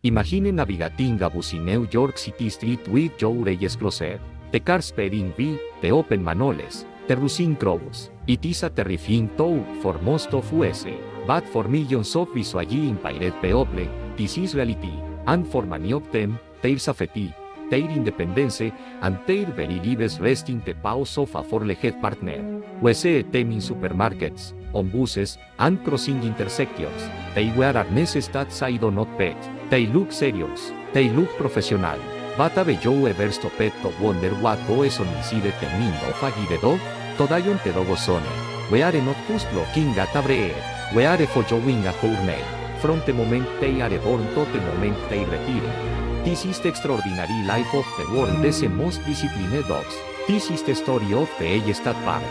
Imagine navigating a bus in New York City Street with your eyes closer. The cars speeding by, the open manoles, the rushing crowds. It is a terrifying thought for most of us, but for millions of visually impaired people, this is reality, and for many of them, their safety, their independence, and their very lives rest in the paws of a four-legged partner. We see them in supermarkets, on buses, and crossing intersections. They wear harnesses that I do not pet. They look serious. They look professional. But have you ever stopped to wonder what goes on inside the mind of a guide dog? Today on the Doggo Zone, we are not just looking at a breed. We are following a journey. From the moment they are born to the moment they retire. This is the extraordinary life of the world's most disciplined dogs. This is the story of the age stat park.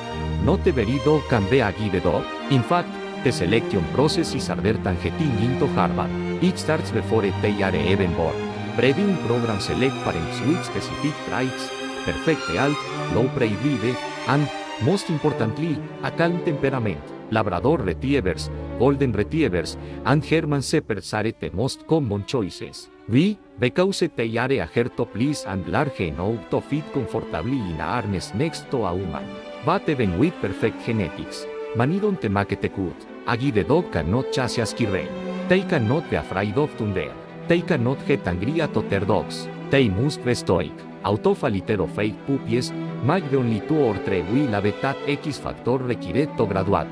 Not every dog can be a guide dog. In fact, the selection process is harder than getting into Harvard. It starts before they are even born. Breeding programs select parents with specific traits, perfect health, low prey breed, and, most importantly, a calm temperament. Labrador Retrievers, Golden Retrievers, and German Shepherds are the most common choices. Why? Because they are a herd to please and large enough to fit comfortably in a harness next to a human. But even with perfect genetics, many don't make the cut. A guide dog cannot chase a squirrel. They cannot be afraid of thunder. They cannot get angry at other dogs. They must be stoic. Out of a litter of 8 puppies, maybe only 2 or 3 will have that X factor required to graduate.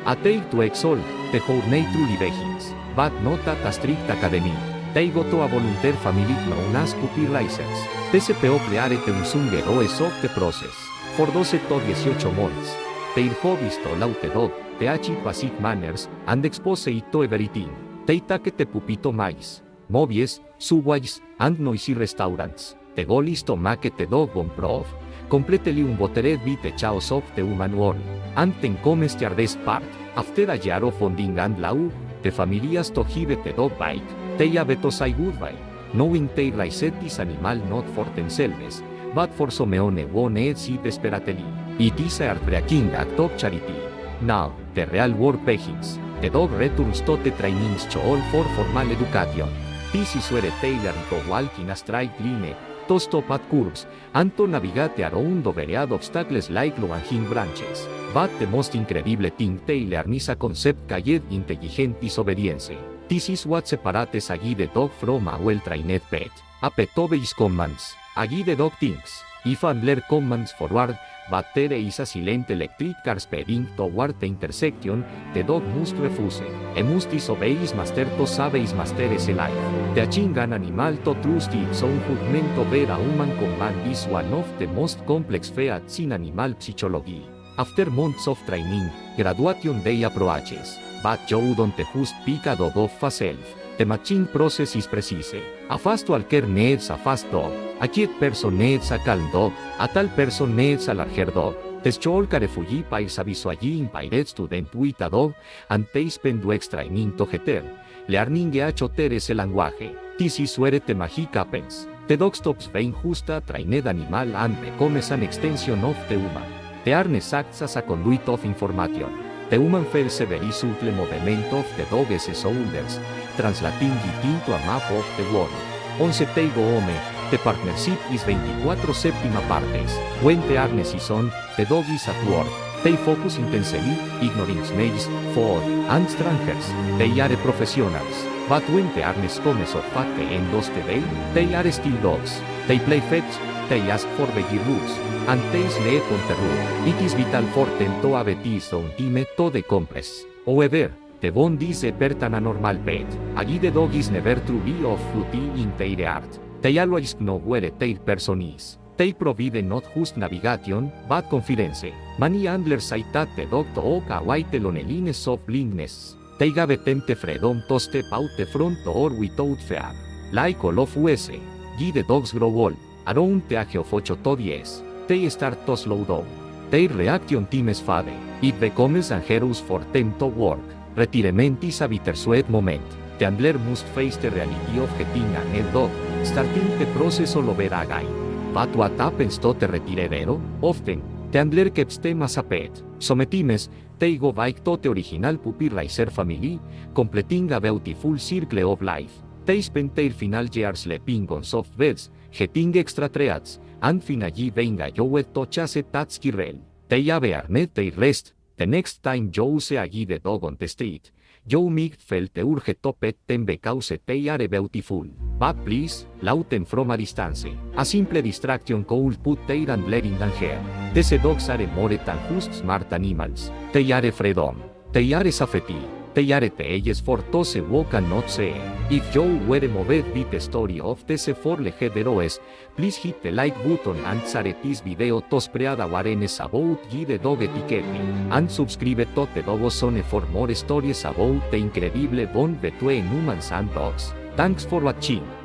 A take to excel, the journey truly begins, but not at a strict academy. They go to a volunteer family known as puppy raisers. These people are the unsung heroes of the process. For 12 to 18 months, their job is to allow the dog, teach it basic manners, and expose it to everything. They take the puppy to mice, movies, subways, and noisy restaurants. The goal is to make the dog bomb-proof, completely unbothered by the chaos of the human world. And then comes the hardest part. After a year of bonding and love, the family has to give the dog back. They have to say goodbye, knowing they raised this animal not for themselves, but for someone who needs it desperately. It is a heartbreaking act of charity. Now, the real work begins. The dog returns to the training school for formal education. This is where they learn to walk in a straight line, to stop at curves, and to navigate around overhead obstacles like low-hanging branches. But the most incredible thing they learn is a concept called intelligent disobedience. This is what separates a guide dog from a well-trained pet. A pet obeys commands. A guide dog thinks. If handler commands forward, but there is a silent electric car speeding toward the intersection, the dog must refuse. He must disobey his master to save his master is alive. Teaching an animal to trust its own judgment over a human command is one of the most complex feats in animal psychology. After months of training, graduation day approaches. But you don't just pick a dog off a shelf. The matching process is precise. A fast walker needs a fast dog. A quiet person needs a calm dog. A tall person needs a larger dog. The school carefully pairs a visually impaired student with a dog, and they spend weeks training together, learning each other's language. This is where the magic happens. The dog stops being just a trained animal and becomes an extension of the human. The harness acts as a conduit of information. The human feels a very subtle movement of the dog's shoulders, translating it into a map of the world. Once they go home, the partnership is 24 septima partes. When the harness is on, the dog is at work. They focus intensely, ignoring smells, food, and strangers. They are professionals. But when the harness comes off at the end of the day, they are still dogs. They play fetch, they ask for veggie rules, and they sleep on the roof. It is vital for them to have this own time to decompress. However, the bond is better than a normal pet. A guide dog is never truly off-duty in their heart. They always know where their person is. They provide not just navigation, but confidence. Many handlers say that the dog to walk away the loneliness of blindness. They give them the freedom to step out the front door without fear. Like all of us, guide dogs grow old. Around the age of 8 to 10, they start to slow down. Their reaction times fade. It becomes dangerous for them to work. Retirement is a bittersweet moment. The handler must face the reality of getting a new dog, starting the process all over again. But what happens to the retirero? Often, the handler keeps them as a pet. Sometimes, they go back to the original puppy raiser family, completing a beautiful circle of life. Te spent their final years sleeping on soft beds, getting extra treats, and finally being allowed to chase tatski rel. They have earned their rest. The next time you see the dog on the street, you might feel the urge to pet them because they are beautiful. But please, laugh them from a distance. A simple distraction could put their handler in danger. These dogs are more than just smart animals. They are freedom. They are safety. They are tales for those who cannot see. If you were moved by the story of these four-legged heroes, please hit the like button and share this video to spread awareness about the dog etiquette. And subscribe to the Doggo Zone for more stories about the incredible bond between humans and dogs. Thanks for watching.